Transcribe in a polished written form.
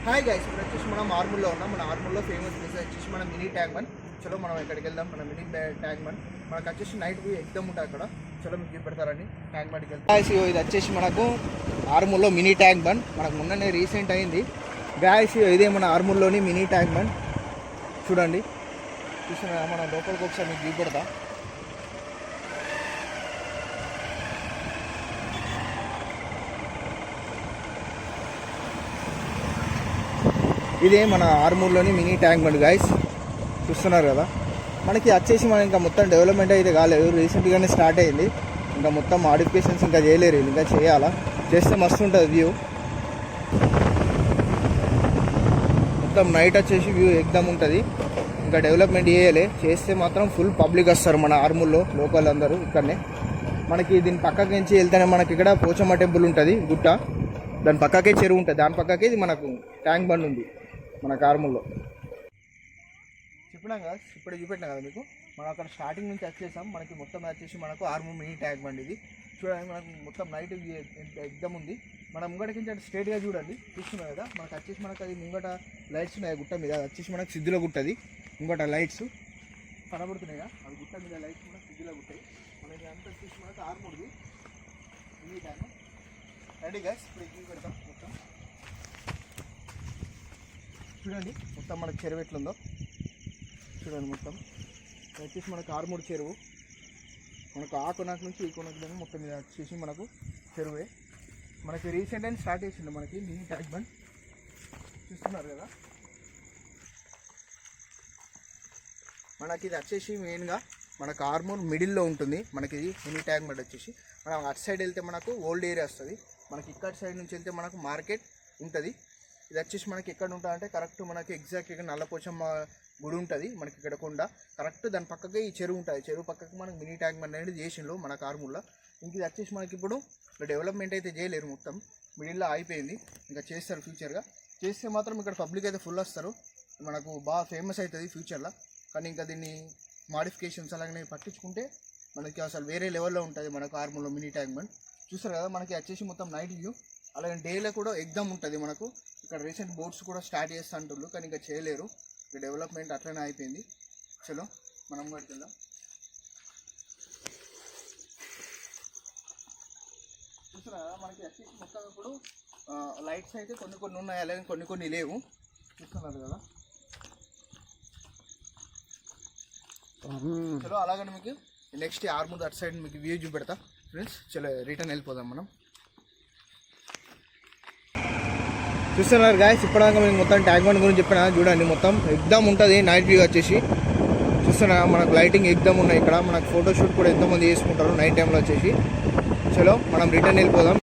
Hi guys, ఇప్పుడు వచ్చేసి మనం ఆర్మూర్లో ఉన్నాం. మన ఆర్మూర్లో ఫేమస్ ప్లేస్ వచ్చేసి మనం మినీ ట్యాంక్ బండ్. చలో మనం ఇక్కడికి వెళ్దాం. మన మినీ ట్యాంక్ బండ్ మనకు వచ్చేసి నైట్ వ్యూ ఎగ్దమ్ ఉంటుంది అక్కడ. చలో మీకు చూపెడతారని ట్యాంక్ బండ్కి వెళ్తాం. గాయస్ ఇది వచ్చేసి మనకు ఆర్మూర్లో మినీ ట్యాంక్ బండ్. మనకు మొన్ననే రీసెంట్ అయింది గాయస్. ఇదే మన ఆర్మూర్లోని మినీ ట్యాంక్ బండ్. చూడండి, చూసిన మన లోపలికి ఒకసారి మీకు చూపెడతా. ఇదే మన ఆర్మూర్లోని మినీ ట్యాంక్ బండ్ గాయస్, చూస్తున్నారు కదా. మనకి వచ్చేసి మనం ఇంకా మొత్తం డెవలప్మెంట్ అయితే కాలేదు, రీసెంట్గానే స్టార్ట్ అయింది. ఇంకా మొత్తం మాడిఫికేషన్స్ ఇంకా చేయలేరు, ఇంకా చేయాలా. చేస్తే మస్తు ఉంటుంది వ్యూ. మొత్తం నైట్ వచ్చేసి వ్యూ ఎగ్దమ్ ఉంటుంది. ఇంకా డెవలప్మెంట్ చేయలే, చేస్తే మాత్రం ఫుల్ పబ్లిక్ వస్తారు మన ఆర్మూర్లో. లోకల్ అందరూ ఇక్కడనే. మనకి దీని పక్కకి నుంచి వెళ్తేనే మనకి ఇక్కడ పోచమ్మ టెంపుల్ ఉంటుంది, గుట్ట. దాని పక్కకే చెరువు ఉంటుంది, దాని పక్కకే ఇది మనకు ట్యాంక్ బండ్ ఉంది మన ఆర్మూర్లో. చెప్పినాం కదా, ఇప్పుడే చూపెట్టినా కదా మీకు. మనం అక్కడ స్టార్టింగ్ నుంచి వచ్చేసాం. మనకి మొత్తం వచ్చేసి మనకు ఆర్మూర్ మినీ ట్యాంక్ బండ్ ఇది. చూడండి, మనకు మొత్తం నైట్ ఎగ్దమ్ ఉంది. మనం ముంగటకి నుంచి స్ట్రేట్గా చూడండి, చూస్తున్నాం కదా. మనకు వచ్చేసి మనకు అది ముంగట లైట్స్ ఉన్నాయి గుట్ట మీద. అది వచ్చేసి మనకు సిద్ధిలో గుట్టది. ముంగట లైట్స్ కనబడుతున్నాయి కదా, అది గుట్ట మీద లైట్స్ మనకు సిద్ధిలో గుట్టాయి. మనకి అంతా వచ్చేసి మనకు ఆర్మూర్ది మినీ ట్యాంక్. రెడీ గైస్, ఇప్పుడు ఎక్కి పెడతాం. మొత్తం చూడండి, మొత్తం మనకు చెరువు ఎట్లుందో చూడండి. మొత్తం వచ్చేసి మనకు ఆర్మూర్ చెరువు. మనకు ఆ కొనక నుంచి ఈ కొనక దాకా మొత్తం మీద వచ్చేసి మనకు చెరువే. మనకి రీసెంట్ అయిన స్టార్ట్ చేసింది మనకి మినీ ట్యాంక్ బండ్, చూస్తున్నారు కదా. మనకి ఇది వచ్చేసి మెయిన్గా మనకు ఆర్మూర్ మిడిల్లో ఉంటుంది. మనకి ఇది మినీ ట్యాంక్ బండ్ వచ్చేసి మనం అటు సైడ్ వెళ్తే మనకు ఓల్డ్ ఏరియా వస్తుంది. మనకి ఇక్కడ సైడ్ నుంచి వెళ్తే మనకు మార్కెట్ ఉంటుంది. ఇది వచ్చేసి మనకి ఎక్కడ ఉంటుంది అంటే కరెక్ట్ మనకి ఎగ్జాక్ట్గా నల్లపోచమ్మ గుడి ఉంటుంది మనకి ఇక్కడ కొండ. కరెక్ట్ దాని పక్కకే ఈ చెరువు ఉంటుంది. చెరువు పక్కకి మనకి మినీ ట్యాంక్ బండ్ అనేది చేసిండ్రు మన ఆర్మూర్లో. ఇంక ఇది వచ్చేసి మనకి ఇప్పుడు డెవలప్మెంట్ అయితే చేయలేరు, మొత్తం మిడిల్లో అయిపోయింది. ఇంకా చేస్తారు ఫ్యూచర్గా. చేస్తే మాత్రం ఇక్కడ పబ్లిక్ అయితే ఫుల్ వస్తారు, మనకు బాగా ఫేమస్ అవుతుంది ఫ్యూచర్లో. కానీ ఇంకా దీన్ని మాడిఫికేషన్స్ అలాగే పట్టించుకుంటే మనకి అసలు వేరే లెవెల్లో ఉంటుంది మనకు ఆర్మూర్లో మినీ ట్యాంక్ బండ్. చూస్తారు కదా, మనకి వచ్చేసి మొత్తం నైట్ వ్యూ. అలాగే డేలో కూడా ఎగ్దమ్ ఉంటుంది మనకు. ఇక్కడ రీసెంట్ బోట్స్ కూడా స్టార్ట్ చేస్తూ అంటున్నారు, కానీ ఇంకా చేయలేరు. ఇక డెవలప్మెంట్ అట్లనే అయిపోయింది. చలో మనం కూడా వెళ్దాం. చూసారా, మనకి వచ్చేసి మొత్తం ఇప్పుడు లైట్స్ అయితే కొన్ని కొన్ని ఉన్నాయి, అలాగే కొన్ని కొన్ని లేవు. చూస్తున్నారు కదా. చలో అలాగని మీకు నెక్స్ట్ ఆర్మూర్ అటు సైడ్ మీకు వ్యూ చూపెడతా ఫ్రెండ్స్. చలో రిటర్న్ వెళ్ళిపోదాం మనం. చూస్తున్నారు గాయస్, ఇప్పటిదాకా మీకు మొత్తం ట్యాంక్ బండ్ గురించి చెప్పిన చూడండి. మొత్తం ఎగ్దమ్ ఉంటుంది నైట్ వ్యూ వచ్చేసి. చూస్తున్నా మనకు లైటింగ్ ఎగ్దమ్ ఉన్నాయి ఇక్కడ. మనకు ఫోటోషూట్ కూడా ఎంతోమంది చేసుకుంటారు నైట్ టైంలో వచ్చేసి. చలో మనం రిటర్న్ వెళ్ళిపోదాం.